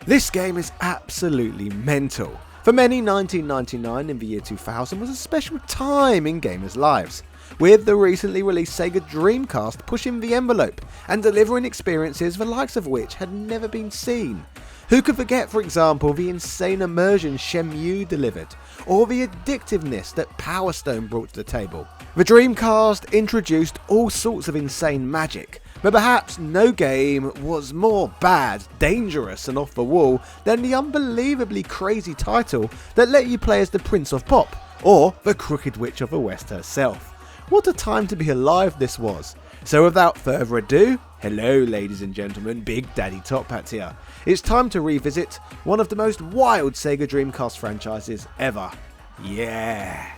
This game is absolutely mental. For many, 1999 and the year 2000 was a special time in gamers' lives, with the recently released Sega Dreamcast pushing the envelope and delivering experiences the likes of which had never been seen. Who could forget, for example, the insane immersion Shenmue delivered, or the addictiveness that Power Stone brought to the table? The Dreamcast introduced all sorts of insane magic, but perhaps no game was more bad, dangerous and off the wall than the unbelievably crazy title that let you play as the Prince of Pop, or the Crooked Witch of the West herself. What a time to be alive this was. So without further ado, hello ladies and gentlemen, Big Daddy Top Hat here. It's time to revisit one of the most wild Sega Dreamcast franchises ever. Yeah!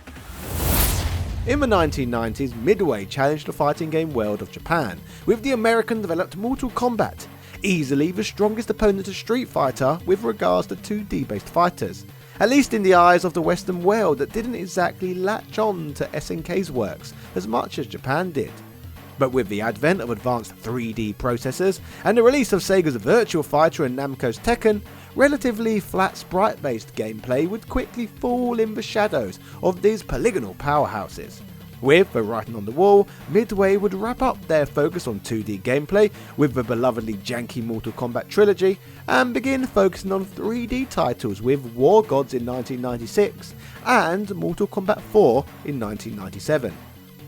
In the 1990s, Midway challenged the fighting game world of Japan with the American-developed Mortal Kombat, easily the strongest opponent to Street Fighter with regards to 2D-based fighters, at least in the eyes of the Western world that didn't exactly latch on to SNK's works as much as Japan did. But with the advent of advanced 3D processors and the release of Sega's Virtua Fighter and Namco's Tekken, relatively flat sprite-based gameplay would quickly fall in the shadows of these polygonal powerhouses. With the writing on the wall, Midway would wrap up their focus on 2D gameplay with the belovedly janky Mortal Kombat trilogy and begin focusing on 3D titles with War Gods in 1996 and Mortal Kombat 4 in 1997.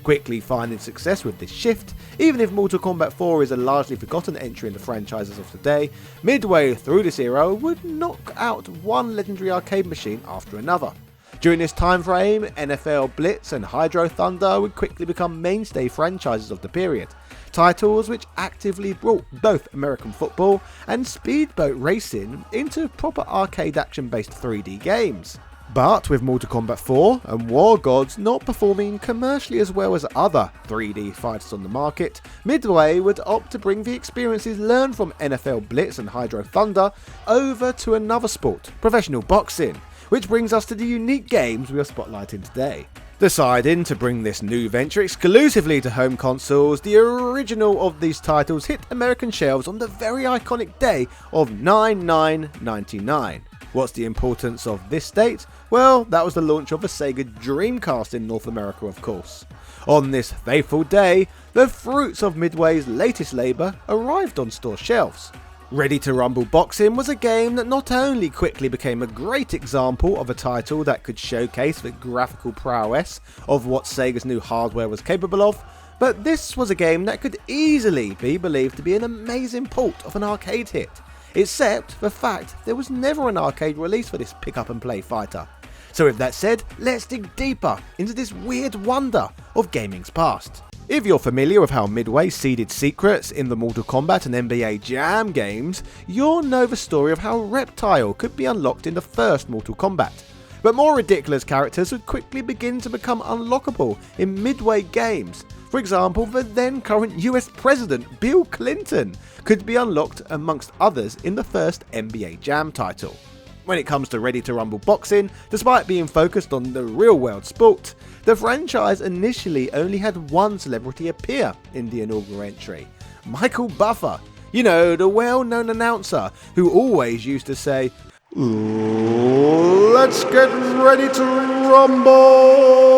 Quickly finding success with this shift, even if Mortal Kombat 4 is a largely forgotten entry in the franchises of today, Midway through this era would knock out one legendary arcade machine after another. During this time frame, NFL Blitz and Hydro Thunder would quickly become mainstay franchises of the period, titles which actively brought both American football and speedboat racing into proper arcade action-based 3D games. But with Mortal Kombat 4 and War Gods not performing commercially as well as other 3D fighters on the market, Midway would opt to bring the experiences learned from NFL Blitz and Hydro Thunder over to another sport, professional boxing, which brings us to the unique games we are spotlighting today. Deciding to bring this new venture exclusively to home consoles, the original of these titles hit American shelves on the very iconic day of 9/9/99. What's the importance of this date? Well, that was the launch of the Sega Dreamcast in North America, of course. On this fateful day, the fruits of Midway's latest labour arrived on store shelves. Ready to Rumble Boxing was a game that not only quickly became a great example of a title that could showcase the graphical prowess of what Sega's new hardware was capable of, but this was a game that could easily be believed to be an amazing port of an arcade hit. Except the fact there was never an arcade release for this pick-up-and-play fighter. So with that said, let's dig deeper into this weird wonder of gaming's past. If you're familiar with how Midway seeded secrets in the Mortal Kombat and NBA Jam games, you'll know the story of how Reptile could be unlocked in the first Mortal Kombat. But more ridiculous characters would quickly begin to become unlockable in Midway games. For example, the then current US President Bill Clinton could be unlocked amongst others in the first NBA Jam title. When it comes to Ready to Rumble Boxing, despite being focused on the real world sport, the franchise initially only had one celebrity appear in the inaugural entry, Michael Buffer. You know, the well-known announcer who always used to say, "Let's get ready to rumble!"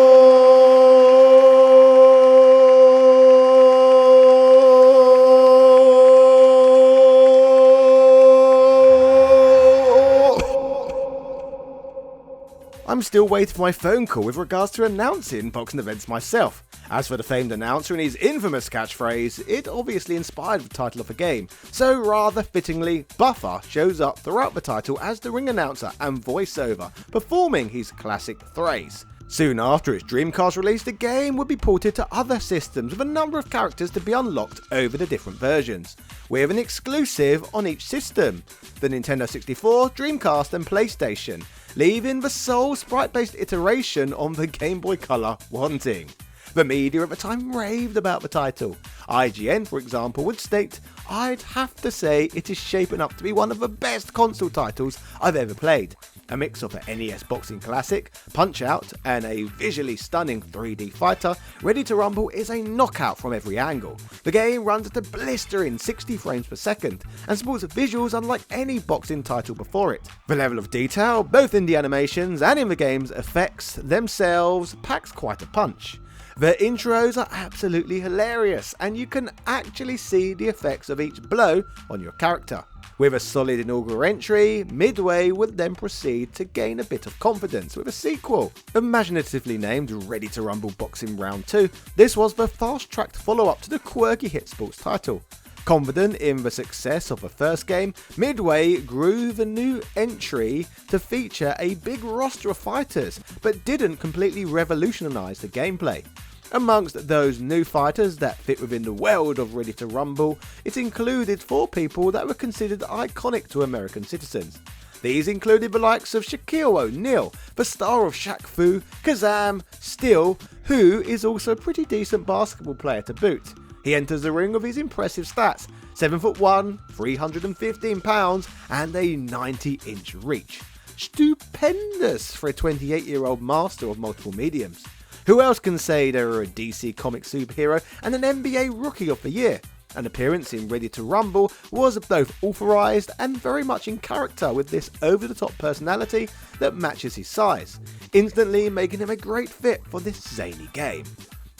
I'm still waiting for my phone call with regards to announcing boxing events myself. As for the famed announcer and his infamous catchphrase, it obviously inspired the title of the game, so rather fittingly, Buffer shows up throughout the title as the ring announcer and voiceover, performing his classic phrase. Soon after its Dreamcast release, the game would be ported to other systems with a number of characters to be unlocked over the different versions, with an exclusive on each system, the Nintendo 64, Dreamcast and PlayStation, leaving the sole sprite-based iteration on the Game Boy Color wanting. The media at the time raved about the title, IGN, for example, would state, "I'd have to say it is shaping up to be one of the best console titles I've ever played. A mix of an NES boxing classic, Punch-Out, and a visually stunning 3D fighter, Ready to Rumble is a knockout from every angle. The game runs at a blistering 60 frames per second, and sports visuals unlike any boxing title before it. The level of detail, both in the animations and in the game's effects themselves, packs quite a punch. The intros are absolutely hilarious, and you can actually see the effects of each blow on your character. With a solid inaugural entry, Midway would then proceed to gain a bit of confidence with a sequel. Imaginatively named Ready to Rumble Boxing Round 2, this was the fast-tracked follow-up to the quirky hit sports title. Confident in the success of the first game, Midway grew the new entry to feature a big roster of fighters, but didn't completely revolutionise the gameplay. Amongst those new fighters that fit within the world of Ready to Rumble, it included 4 people that were considered iconic to American citizens. These included the likes of Shaquille O'Neal, the star of Shaq Fu, Kazam, Steel, who is also a pretty decent basketball player to boot. He enters the ring with his impressive stats, 7'1", 315 pounds, and a 90-inch reach. Stupendous for a 28-year-old master of multiple mediums. Who else can say they were a DC comic superhero and an NBA Rookie of the Year? An appearance in Ready to Rumble was both authorised and very much in character with this over-the-top personality that matches his size, instantly making him a great fit for this zany game.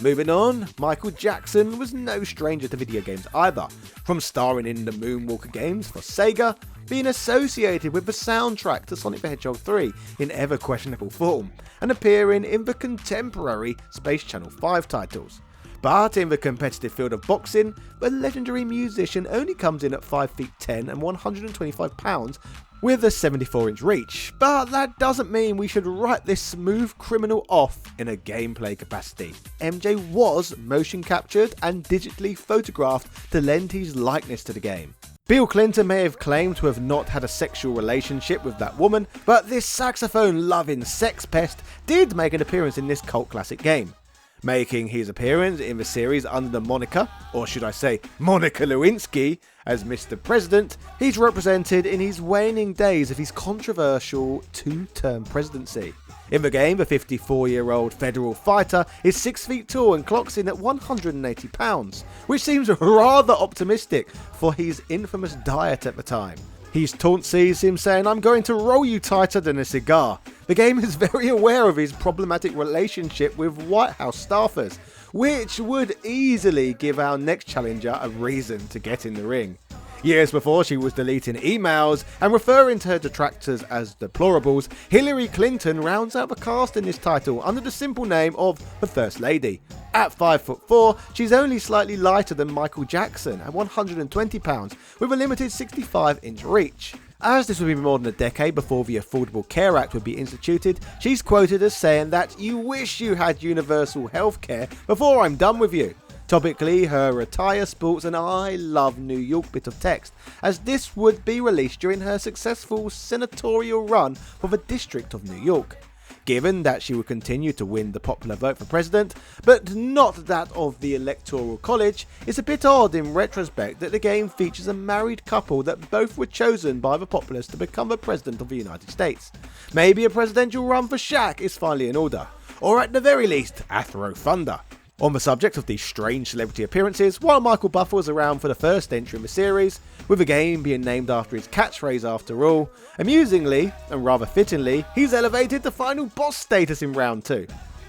Moving on, Michael Jackson was no stranger to video games either, from starring in the Moonwalker games for Sega, being associated with the soundtrack to Sonic the Hedgehog 3 in ever questionable form, and appearing in the contemporary Space Channel 5 titles. But in the competitive field of boxing, the legendary musician only comes in at 5'10" and 125 pounds with a 74-inch reach, but that doesn't mean we should write this smooth criminal off in a gameplay capacity. MJ was motion captured and digitally photographed to lend his likeness to the game. Bill Clinton may have claimed to have not had a sexual relationship with that woman, but this saxophone-loving sex pest did make an appearance in this cult classic game. Making his appearance in the series under the moniker, or should I say Monica Lewinsky, as Mr. President, he's represented in his waning days of his controversial 2-term presidency. In the game, the 54-year-old federal fighter is 6 feet tall and clocks in at 180 pounds, which seems rather optimistic for his infamous diet at the time. His taunt sees him saying, "I'm going to roll you tighter than a cigar." The game is very aware of his problematic relationship with White House staffers, which would easily give our next challenger a reason to get in the ring. Years before she was deleting emails and referring to her detractors as deplorables, Hillary Clinton rounds out the cast in this title under the simple name of the First Lady. At 5'4", she's only slightly lighter than Michael Jackson at 120 pounds with a limited 65-inch reach. As this would be more than a decade before the Affordable Care Act would be instituted, she's quoted as saying that "you wish you had universal health care before I'm done with you." Topically, her Retire sports an "I Love New York" bit of text, as this would be released during her successful senatorial run for the District of New York. Given that she would continue to win the popular vote for president, but not that of the Electoral College, it's a bit odd in retrospect that the game features a married couple that both were chosen by the populace to become the President of the United States. Maybe a presidential run for Shaq is finally in order, or at the very least, Afro Thunder. On the subject of these strange celebrity appearances, while Michael Buffer was around for the first entry in the series, with the game being named after his catchphrase after all, amusingly, and rather fittingly, he's elevated to final boss status in round 2.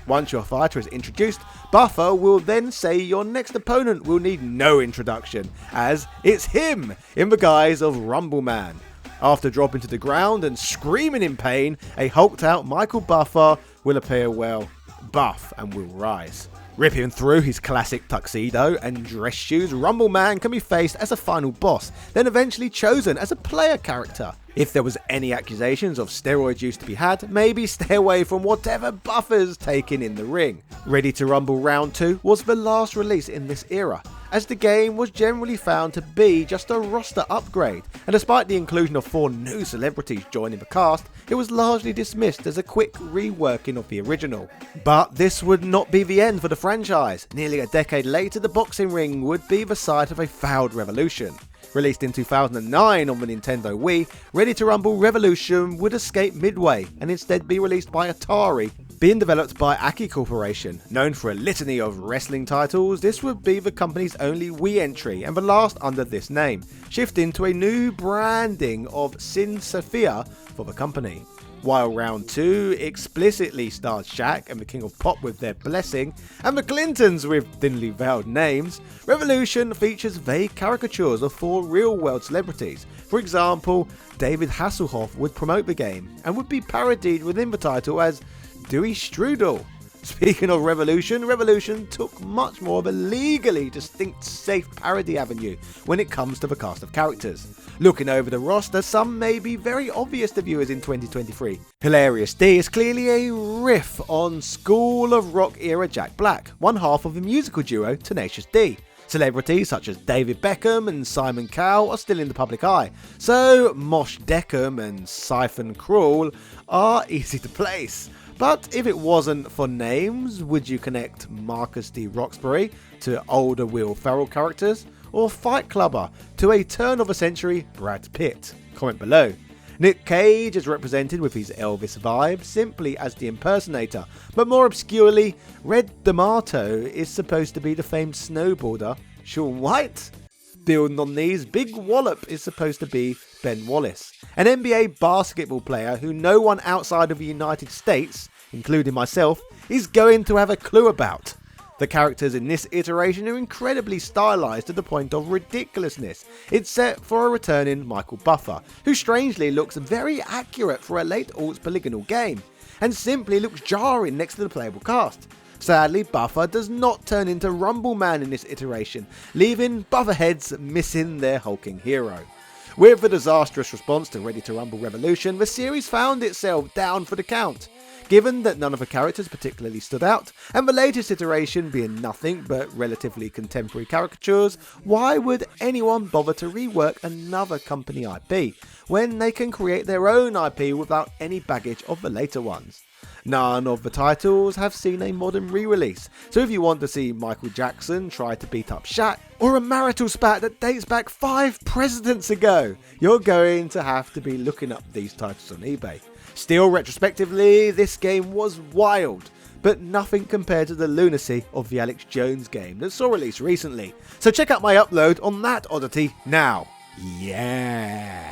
Once your fighter is introduced, Buffer will then say your next opponent will need no introduction, as it's him, in the guise of Rumble Man. After dropping to the ground and screaming in pain, a hulked out Michael Buffer will appear, well, buff and will rise. Ripping through his classic tuxedo and dress shoes, Rumble Man can be faced as a final boss, then eventually chosen as a player character. If there was any accusations of steroid use to be had, maybe stay away from whatever Buffer's taken in the ring. Ready to Rumble Round 2 was the last release in this era, as the game was generally found to be just a roster upgrade, and despite the inclusion of 4 new celebrities joining the cast, it was largely dismissed as a quick reworking of the original. But this would not be the end for the franchise. Nearly a decade later, the boxing ring would be the site of a failed revolution. Released in 2009 on the Nintendo Wii, Ready to Rumble Revolution would escape midway and instead be released by Atari, being developed by Aki Corporation. Known for a litany of wrestling titles, this would be the company's only Wii entry and the last under this name, shifting to a new branding of Sin Sophia for the company. While Round 2 explicitly stars Shaq and the King of Pop with their blessing, and the Clintons with thinly veiled names, Revolution features vague caricatures of 4 real-world celebrities. For example, David Hasselhoff would promote the game, and would be parodied within the title as Dewey Strudel. Speaking of Revolution, Revolution took much more of a legally distinct safe parody avenue when it comes to the cast of characters. Looking over the roster, some may be very obvious to viewers in 2023. Hilarious D is clearly a riff on School of Rock era Jack Black, one half of the musical duo Tenacious D. Celebrities such as David Beckham and Simon Cowell are still in the public eye, so Mosh Deckham and Siphon Cruel are easy to place. But if it wasn't for names, would you connect Marcus D. Roxbury to older Will Ferrell characters, or Fight Clubber to a turn-of-the-century Brad Pitt? Comment below. Nick Cage is represented with his Elvis vibe simply as the impersonator, but more obscurely, Red D'Amato is supposed to be the famed snowboarder Shaun White. Building on these, Big Wallop is supposed to be Ben Wallace, an NBA basketball player who no one outside of the United States, including myself, is going to have a clue about. The characters in this iteration are incredibly stylized to the point of ridiculousness, except for a returning Michael Buffer, who strangely looks very accurate for a late aughts polygonal game, and simply looks jarring next to the playable cast. Sadly, Buffer does not turn into Rumble Man in this iteration, leaving Bufferheads missing their hulking hero. With the disastrous response to Ready to Rumble Revolution, the series found itself down for the count. Given that none of the characters particularly stood out, and the latest iteration being nothing but relatively contemporary caricatures, why would anyone bother to rework another company IP, when they can create their own IP without any baggage of the later ones? None of the titles have seen a modern re-release, so if you want to see Michael Jackson try to beat up Shaq, or a marital spat that dates back 5 presidents ago, you're going to have to be looking up these titles on eBay. Still, retrospectively, this game was wild, but nothing compared to the lunacy of the Alex Jones game that saw release recently. So check out my upload on that oddity now. Yeah.